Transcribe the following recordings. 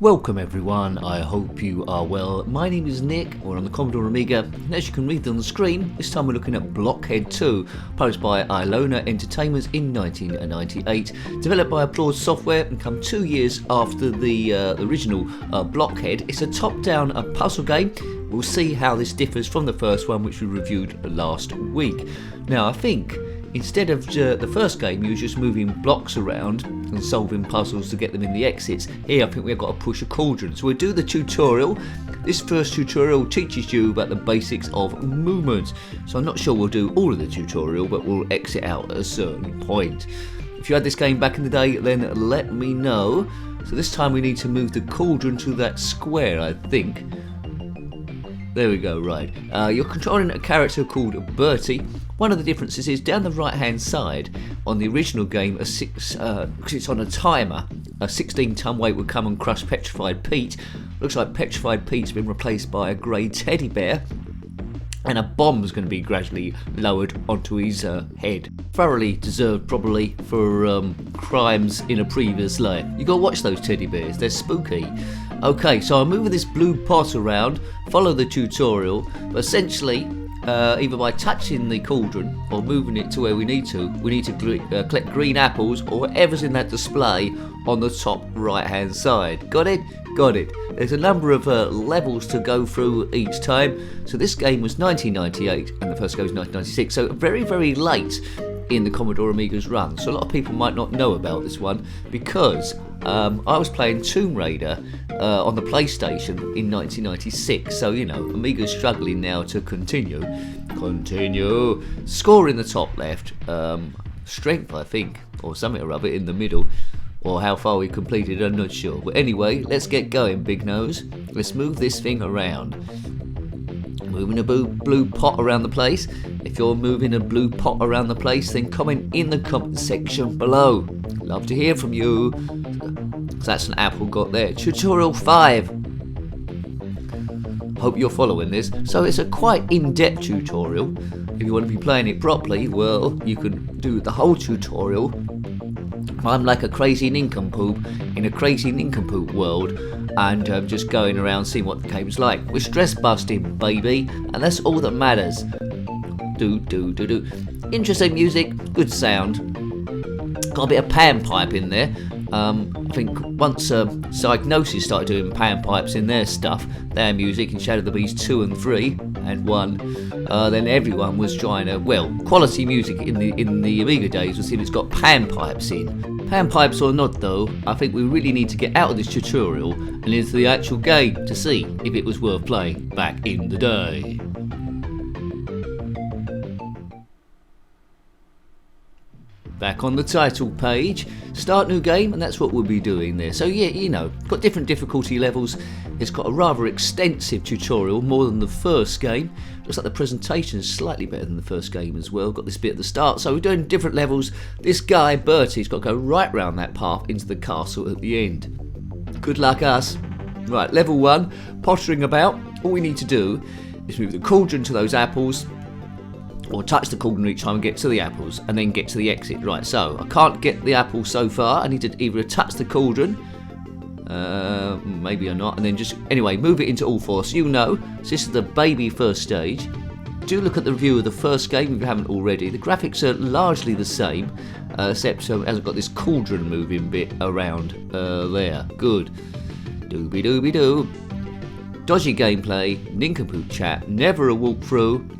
Welcome everyone, I hope you are well. My name is Nick, we're on the Commodore Amiga, and as you can read on the screen, this time we're looking at BLOCKHEAD II, published by Islona Entertainments in 1998, developed by Applaud Software and come 2 years after the original BLOCKHEAD. It's a top-down puzzle game. We'll see how this differs from the first one, which we reviewed last week. Now I think instead of the first game, you were just moving blocks around and solving puzzles to get them in the exits. Here I think we've got to push a cauldron. So we'll do the tutorial. This first tutorial teaches you about the basics of movement. So I'm not sure we'll do all of the tutorial, but we'll exit out at a certain point. If you had this game back in the day, then let me know. So this time we need to move the cauldron to that square, I think. There we go, right. You're controlling a character called Bertie. One of the differences is down the right hand side on the original game, because it's on a timer, a 16-ton weight would come and crush Petrified Pete. Looks like Petrified Pete's been replaced by a grey teddy bear, and a bomb's going to be gradually lowered onto his head. Thoroughly deserved probably for crimes in a previous life. You got to watch those teddy bears, they're spooky. Okay, so I'm moving this blue pot around, follow the tutorial, but essentially either by touching the cauldron or moving it to where we need to collect green apples or whatever's in that display on the top right hand side. Got it? Got it. There's a number of levels to go through each time. So this game was 1998 and the first game was 1996, so very, very late in the Commodore Amiga's run. So a lot of people might not know about this one because I was playing Tomb Raider on the PlayStation in 1996, so you know, Amiga's struggling now to continue. Score in the top left, strength I think, or something or other in the middle, or how far we completed, I'm not sure. But anyway, let's get going, Big Nose. Let's move this thing around. Moving a blue pot around the place. If you're moving a blue pot around the place, then comment in the comment section below. Love to hear from you. So that's an apple got there. Tutorial 5. Hope you're following this. So it's a quite in-depth tutorial. If you want to be playing it properly, well, you can do the whole tutorial. I'm like a crazy nincompoop in a crazy nincompoop world, and just going around seeing what the game's like. We're stress busting, baby, and that's all that matters. Interesting music, good sound. Got a bit of panpipe in there. I think once Psygnosis started doing panpipes in their stuff, their music in Shadow of the Beast 2 and 3 and 1, then everyone was trying to, well, quality music in the Amiga days was if it's got panpipes in. Panpipes or not though, I think we really need to get out of this tutorial and into the actual game to see if it was worth playing back in the day. Back on the title page, start new game, and that's what we'll be doing there. So yeah, you know, got different difficulty levels. It's got a rather extensive tutorial, more than the first game. Looks like the presentation is slightly better than the first game as well. Got this bit at the start, so we're doing different levels. This guy, Bertie's got to go right round that path into the castle at the end. Good luck us. Right, level 1, pottering about. All we need to do is move the cauldron to those apples, or touch the cauldron each time and get to the apples, and then get to the exit. Right, so I can't get the apple so far. I need to either touch the cauldron, maybe or not, and then just, anyway, move it into all four. So you know, so this is the baby first stage. Do look at the review of the first game if you haven't already. The graphics are largely the same, except as I've got this cauldron moving bit around there. Good. Dooby-dooby-doo. Dodgy gameplay, nincompoop chat, never a walkthrough.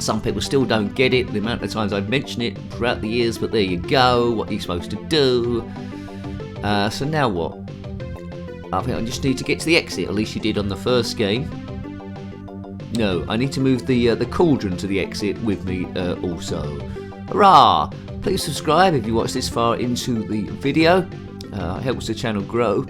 Some people still don't get it, the amount of times I've mentioned it throughout the years, but there you go, what are you supposed to do? So now what? I think I just need to get to the exit, at least you did on the first game. No, I need to move the cauldron to the exit with me also. Hurrah! Please subscribe if you watch this far into the video, it helps the channel grow.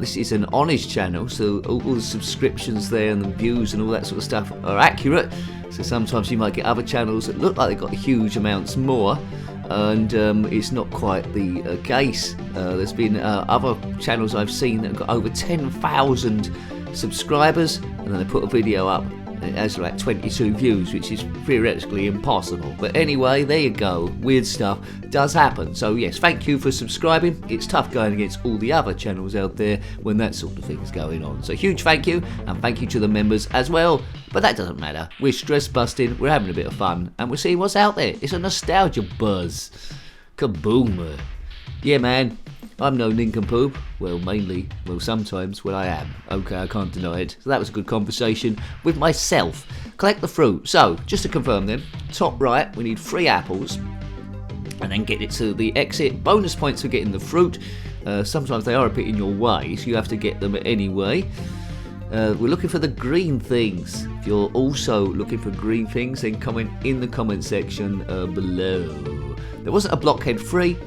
This is an honest channel, so all the subscriptions there and the views and all that sort of stuff are accurate. So sometimes you might get other channels that look like they've got huge amounts more, and it's not quite the case. There's been other channels I've seen that have got over 10,000 subscribers, and then they put a video up It has like 22 views, which is theoretically impossible. But anyway, there you go. Weird stuff does happen. So yes, thank you for subscribing. It's tough going against all the other channels out there when that sort of thing's going on. So huge thank you, and thank you to the members as well. But that doesn't matter. We're stress busting, we're having a bit of fun, and we're seeing what's out there. It's a nostalgia buzz. Kaboom. Yeah, man. I'm no nincompoop. Well, sometimes, I am. Okay, I can't deny it. So that was a good conversation with myself. Collect the fruit. So, just to confirm then, top right, we need 3 apples. And then get it to the exit. Bonus points for getting the fruit. Sometimes they are a bit in your way, so you have to get them anyway. We're looking for the green things. If you're also looking for green things, then comment in the comment section below. There wasn't a Blockhead 3.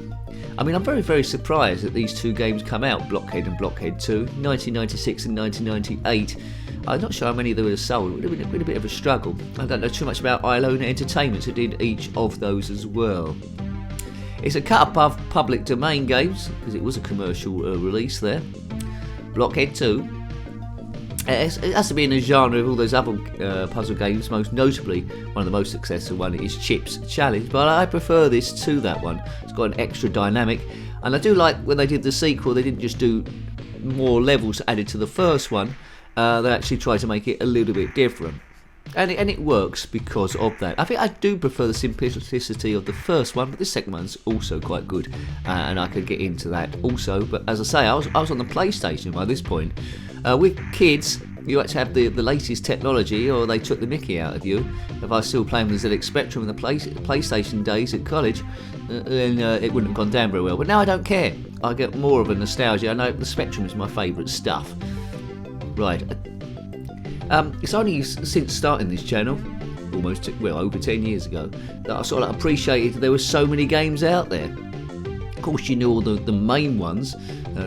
I mean, I'm very, very surprised that these 2 games come out, Blockhead and Blockhead 2, 1996 and 1998. I'm not sure how many there were sold. It would have been a bit of a struggle. I don't know too much about Islona Entertainments, who did each of those as well. It's a cut above public domain games, because it was a commercial release there. Blockhead 2. It has to be in a genre of all those other puzzle games. Most notably, one of the most successful one is Chip's Challenge, but I prefer this to that one. It's got an extra dynamic, and I do like when they did the sequel, they didn't just do more levels added to the first one. They actually tried to make it a little bit different, and it works because of that. I think I do prefer the simplicity of the first one, but this second one's also quite good, and I could get into that also. But as I say, I was on the PlayStation by this point. With kids, you had to have the latest technology, or they took the mickey out of you. If I was still playing with the ZX Spectrum in the PlayStation days at college, then it wouldn't have gone down very well. But now I don't care. I get more of a nostalgia. I know the Spectrum is my favourite stuff. Right. It's only since starting this channel, over 10 years ago, that I sort of appreciated there were so many games out there. Of course, you knew all the main ones.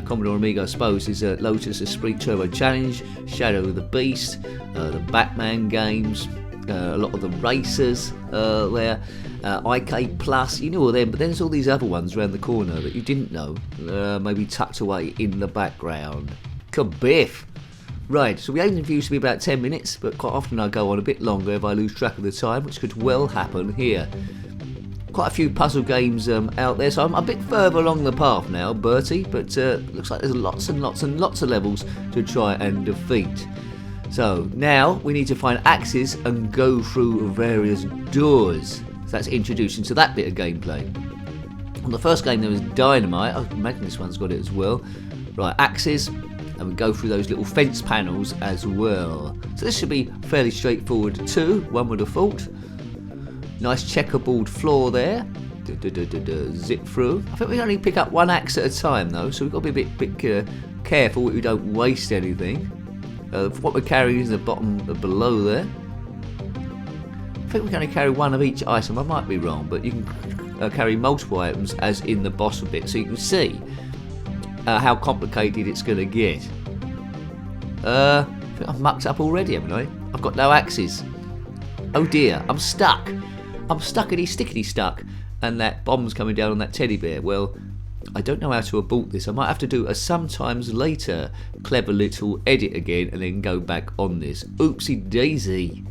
Commodore Amiga, I suppose, is Lotus Esprit Turbo Challenge, Shadow of the Beast, the Batman games, a lot of the racers there, IK Plus, you knew all them, but then there's all these other ones around the corner that you didn't know, maybe tucked away in the background. Kabiff! Right, so we aim the views to be about 10 minutes, but quite often I go on a bit longer if I lose track of the time, which could well happen here. Quite a few puzzle games out there, so I'm a bit further along the path now, Bertie, but looks like there's lots and lots and lots of levels to try and defeat. So now we need to find axes and go through various doors. So that's introduced into that bit of gameplay. On the first game there was dynamite. I imagine this one's got it as well. Right, axes, and we go through those little fence panels as well. So this should be fairly straightforward too, one would have thought. Nice checkerboard floor there. Zip through. I think we only pick up 1 axe at a time though, so we've got to be a bit careful that we don't waste anything. What we're carrying is the bottom below there. I think we can only carry 1 of each item. I might be wrong, but you can carry multiple items as in the bottom bit, so you can see how complicated it's going to get. I think I've mucked up already, haven't I? I've got no axes. Oh dear, I'm stuck. I'm stickety stuck, and that bomb's coming down on that teddy bear. Well, I don't know how to abort this. I might have to do a sometimes later clever little edit again and then go back on this. Oopsie daisy.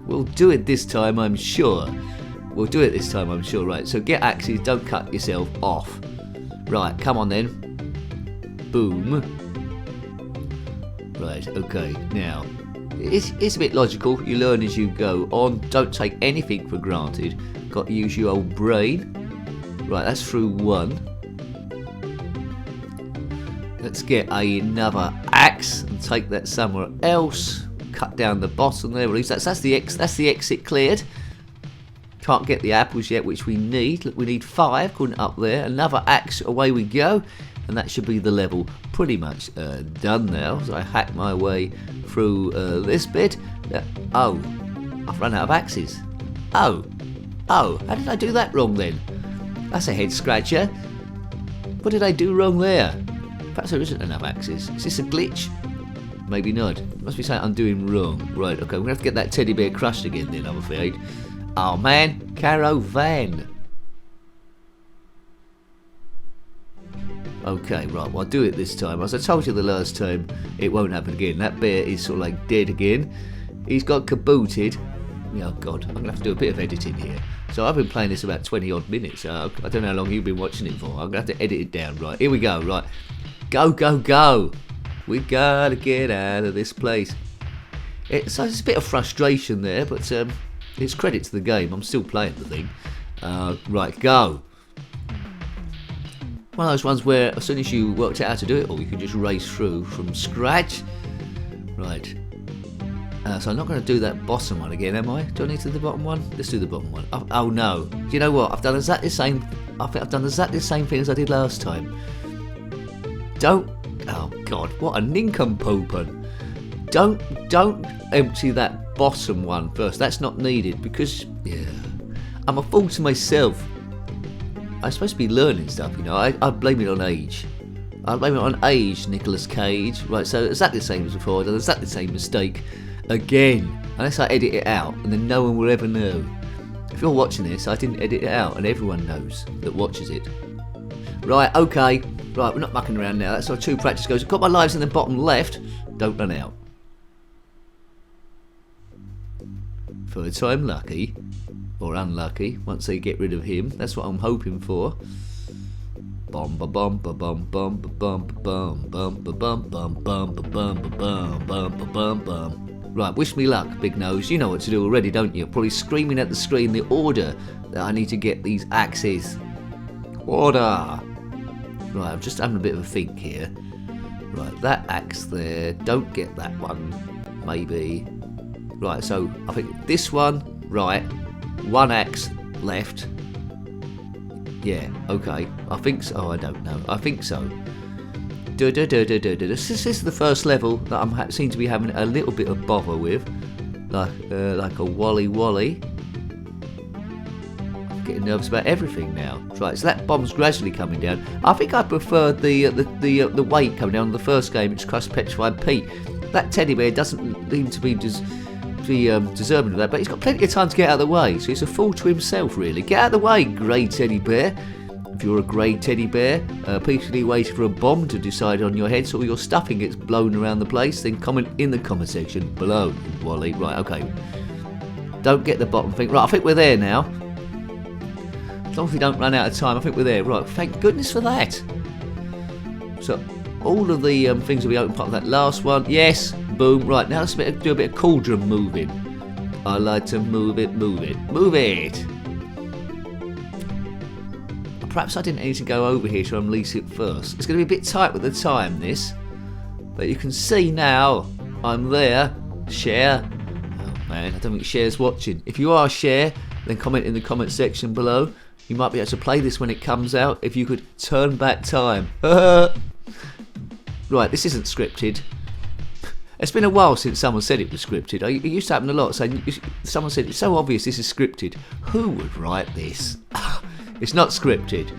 We'll do it this time, I'm sure. Right, so get axes, don't cut yourself off. Right, come on then. Boom. Right, okay, now it's a bit logical. You learn as you go on. Don't take anything for granted. Got to use your old brain. Right, that's through 1. Let's get another axe and take that somewhere else. Cut down the bottom there. At least that's the exit cleared. Can't get the apples yet, which we need. Look, we need 5. Going up there. Another axe. Away we go. And that should be the level pretty much done now. So I hack my way through this bit. Oh, I've run out of axes. Oh, how did I do that wrong then? That's a head scratcher. What did I do wrong there? Perhaps there isn't enough axes. Is this a glitch? Maybe not. Must be something I'm doing wrong. Right, okay, we're going to have to get that teddy bear crushed again then, I'm afraid. Oh man, caravan. Okay, right, well, I'll do it this time. As I told you the last time, it won't happen again. That bear is sort of like dead again. He's got kabooted. Oh, God, I'm going to have to do a bit of editing here. So I've been playing this about 20 odd minutes. I don't know how long you've been watching it for. I'm going to have to edit it down. Right, here we go. Right, go, go, go. We got to get out of this place. So there's a bit of frustration there, but it's credit to the game. I'm still playing the thing. Right, go. One of those ones where as soon as you worked out how to do it all, you can just race through from scratch. Right. So I'm not going to do that bottom one again, am I? Do I need to do the bottom one? Let's do the bottom one. Oh no. Do you know what? I've done exactly the same. I think I've done exactly the same thing as I did last time. Don't. Oh God, what a nincompoopin'. Don't empty that bottom one first. That's not needed because I'm a fool to myself. I'm supposed to be learning stuff, you know. I blame it on age. I blame it on age, Nicolas Cage. Right, so exactly the same as before. I've done exactly the same mistake again. Unless I edit it out, and then no one will ever know. If you're watching this, I didn't edit it out, and everyone knows that watches it. Right, okay. Right, we're not mucking around now. That's how 2 practice goes. I've got my lives in the bottom left. Don't run out. Third time lucky. Or unlucky, once they get rid of him. That's what I'm hoping for. Bum ba bum ba bum bum ba bum ba bum bum ba bum bum bum ba bum ba bum bum ba bum bum. Right, wish me luck, Big Nose. You know what to do already, don't you? Probably screaming at the screen the order that I need to get these axes. Order! Right, I'm just having a bit of a think here. Right, that axe there. Don't get that one. Maybe. Right, so I think this one, right. 1 axe left. Yeah, okay. I think so. Oh, I don't know. I think so. This is the first level that I seem to be having a little bit of bother with. Like a wally. I'm getting nervous about everything now. Right, so that bomb's gradually coming down. I think I preferred the weight coming down on the first game, which crushed Petrified Pete. That teddy bear doesn't seem to be deserving of that, but he's got plenty of time to get out of the way, so he's a fool to himself, really. Get out of the way, grey teddy bear. If you're a grey teddy bear, patiently waiting for a bomb to decide on your head so all your stuffing gets blown around the place, then comment in the comment section below, Wally. Right, okay. Don't get the bottom thing. Right, I think we're there now. As long as we don't run out of time, I think we're there. Right, thank goodness for that. So, all of the things will be open part of that last one. Yes, boom. Right, now let's do a bit of cauldron moving. I like to move it. Perhaps I didn't need to go over here to unleash it first. It's going to be a bit tight with the time, this. But you can see now, I'm there. Share. Oh man, I don't think Share's watching. If you are Share, then comment in the comment section below. You might be able to play this when it comes out if you could turn back time. Right, this isn't scripted. It's been a while since someone said it was scripted. It used to happen a lot. Someone said, it's so obvious this is scripted. Who would write this? It's not scripted.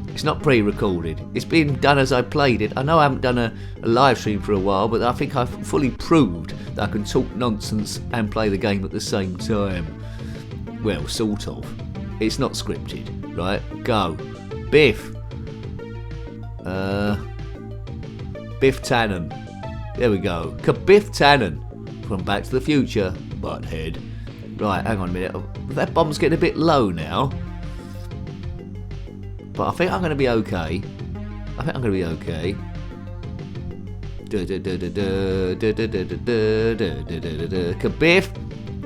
It's not pre-recorded. It's been done as I played it. I know I haven't done a live stream for a while, but I think I've fully proved that I can talk nonsense and play the game at the same time. Well, sort of. It's not scripted. Right, go. Biff. Biff Tannen. There we go. Biff Tannen from Back to the Future. Butthead. Right, hang on a minute. That bomb's getting a bit low now. But I think I'm going to be okay. Kabiff.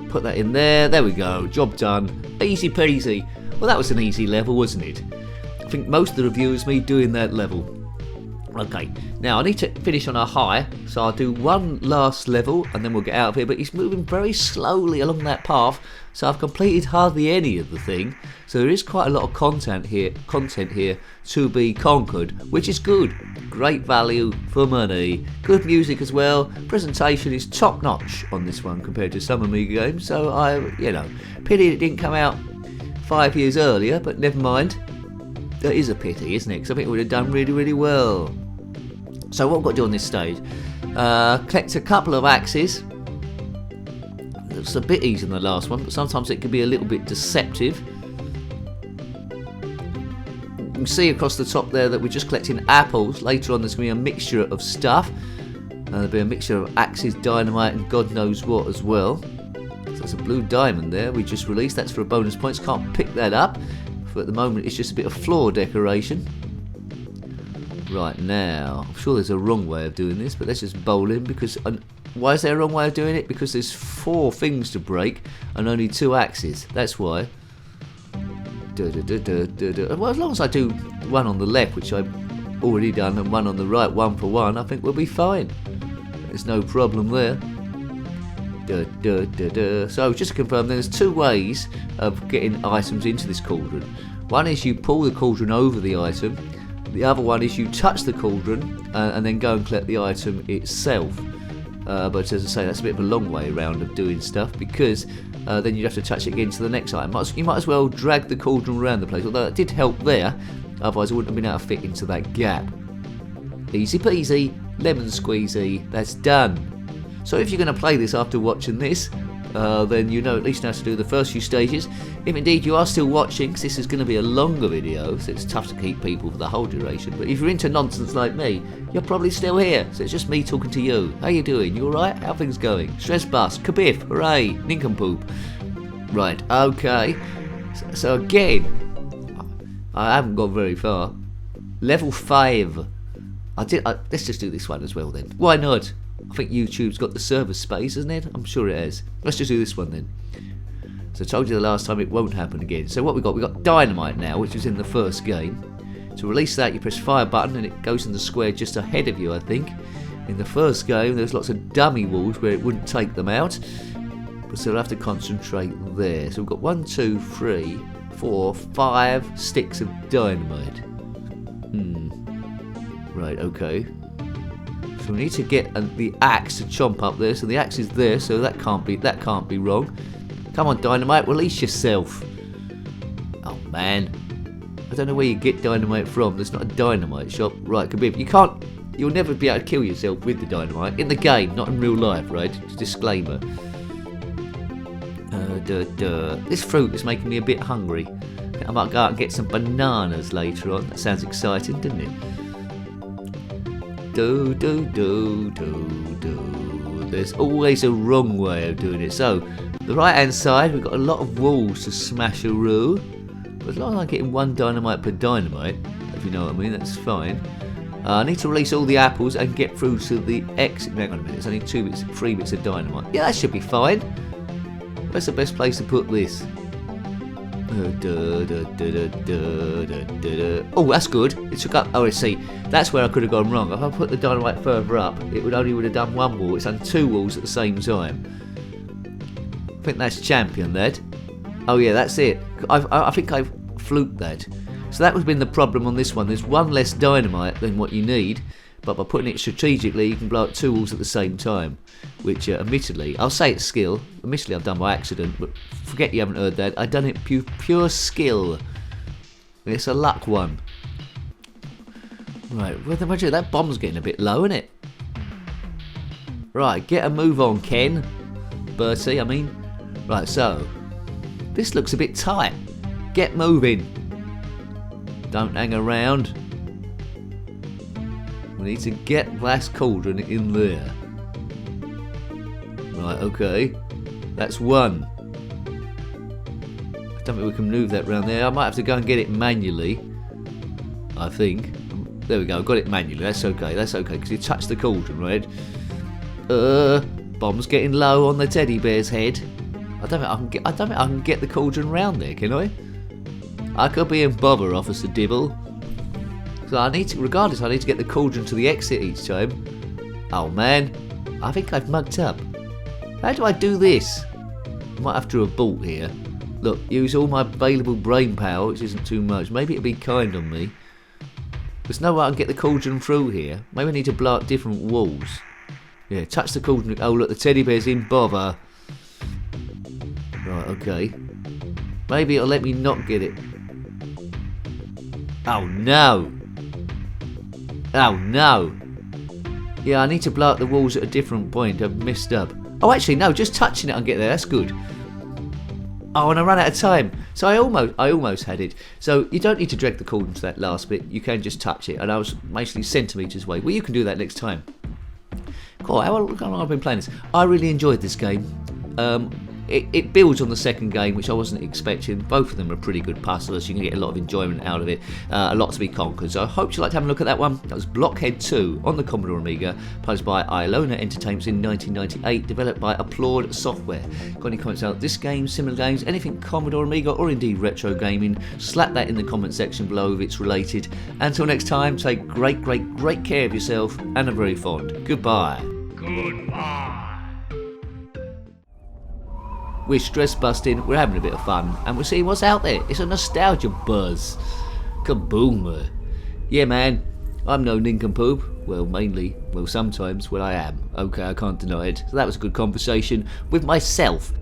Put that in there. There we go. Job done. Easy peasy. Well, that was an easy level, wasn't it? I think most of the review is me doing that level. Okay, now I need to finish on a high, so I'll do one last level and then we'll get out of here, but he's moving very slowly along that path, so I've completed hardly any of the thing, so there is quite a lot of content here to be conquered, which is good. Great value for money, good music as well, presentation is top notch on this one compared to some Amiga games, so pity it didn't come out 5 years earlier, but never mind. That is a pity, isn't it? Because I think it would have done really, really well. So what we've got to do on this stage, collect a couple of axes. It's a bit easier than the last one, but sometimes it can be a little bit deceptive. can see across the top there that we're just collecting apples. Later on there's going to be a mixture of stuff. There'll be a mixture of axes, dynamite and God knows what as well. So there's a blue diamond there we just released. That's for a bonus points. Can't pick that up. For at the moment it's just a bit of floor decoration. Right, now, I'm sure there's a wrong way of doing this, but let's just bowl in because... why is there a wrong way of doing it? Because there's 4 things to break and only 2 axes. That's why. Well, as long as I do one on the left, which I've already done, and one on the right, 1 for 1, I think we'll be fine. There's no problem there. So, just to confirm, there's 2 ways of getting items into this cauldron. One is you pull the cauldron over the item. The other one is you touch the cauldron and then go and collect the item itself. But as I say, that's a bit of a long way around of doing stuff because then you'd have to touch it again to the next item. You might as well drag the cauldron around the place, although it did help there, otherwise I wouldn't have been able to fit into that gap. Easy peasy, lemon squeezy, that's done. So if you're going to play this after watching this, then you know at least how to do the first few stages. If indeed you are still watching, because this is going to be a longer video, so it's tough to keep people for the whole duration, but if you're into nonsense like me, you're probably still here, so it's just me talking to you. How you doing? You alright? How things going? Stress bust, kabiff, hooray, nincompoop. Right, okay. So again, I haven't gone very far. Level 5. Let's just do this one as well then. Why not? I think YouTube's got the server space, isn't it? I'm sure it has. Let's just do this one then. So I told you the last time it won't happen again. So what we got dynamite now, which was in the first game. To release that, you press fire button and it goes in the square just ahead of you, I think. In the first game, there's lots of dummy walls where it wouldn't take them out. So we'll have to concentrate there. So we've got 1, 2, 3, 4, 5 sticks of dynamite. Right, okay. So we need to get the axe to chomp up there. So the axe is there, so that can't be wrong. Come on, dynamite, release yourself. Oh man, I don't know where you get dynamite from. There's not a dynamite shop. Right, Khabib, you'll never be able to kill yourself with the dynamite in the game, not in real life, right? Just disclaimer. This fruit is making me a bit hungry. I might go out and get some bananas later on. That sounds exciting, doesn't it? There's always a wrong way of doing it. So, the right hand side, we've got a lot of walls to smash-a-roo. But as long as I'm getting 1 dynamite per dynamite, if you know what I mean, that's fine. I need to release all the apples and get through to the exit. Hang on a minute, it's only 3 bits of dynamite. Yeah, that should be fine. Where's the best place to put this? Oh, that's good. It took up. Oh, I see. That's where I could have gone wrong. If I put the dynamite further up, it would have done 1 wall. It's done 2 walls at the same time. I think that's champion, that. Oh yeah, that's it. I think I've fluked that. So that would have been the problem on this one. There's 1 less dynamite than what you need, but by putting it strategically, you can blow up 2 walls at the same time. Which, admittedly, I'll say it's skill. Admittedly, I've done by accident, but forget you haven't heard that. I've done it pure skill. It's a luck one. Right, that bomb's getting a bit low, isn't it? Right, get a move on, Ken. Bertie, I mean. Right, so, this looks a bit tight. Get moving. Don't hang around. We need to get that cauldron in there. Right, okay. That's 1. I don't think we can move that round there. I might have to go and get it manually. I think. There we go, got it manually. That's okay, because you touched the cauldron, right? Bomb's getting low on the teddy bear's head. I don't think I can get the cauldron round there, can I? I could be in bother, Officer Dibble. So I need to get the cauldron to the exit each time. Oh man, I think I've mugged up. How do I do this? I might have to abort here. Look, use all my available brain power, which isn't too much. Maybe it'll be kind on me. There's no way I can get the cauldron through here. Maybe I need to blow up different walls. Yeah, touch the cauldron. Oh look, the teddy bear's in bother. Right, okay. Maybe it'll let me not get it. Oh no! Oh no! Yeah, I need to blow up the walls at a different point. I've messed up. Oh, actually, no, just touching it, I'll get there. That's good. Oh, and I ran out of time, so I almost had it. So you don't need to drag the cord into that last bit. You can just touch it, and I was basically centimetres away. Well, you can do that next time. Cool. How long have I been playing this? I really enjoyed this game. It builds on the second game, which I wasn't expecting. Both of them are pretty good puzzlers. You can get a lot of enjoyment out of it. A lot to be conquered. So I hope you liked having a look at that one. That was Blockhead 2 on the Commodore Amiga, published by Islona Entertainments in 1998, developed by Applaud Software. Got any comments about this game, similar games, anything Commodore Amiga, or indeed retro gaming? Slap that in the comment section below if it's related. Until next time, take great care of yourself, and a very fond goodbye. Goodbye. We're stress busting, we're having a bit of fun, and we're seeing what's out there. It's a nostalgia buzz. Kaboom. Yeah, man, I'm no nincompoop. Well, mainly, well, sometimes when I am. Okay, I can't deny it. So that was a good conversation with myself.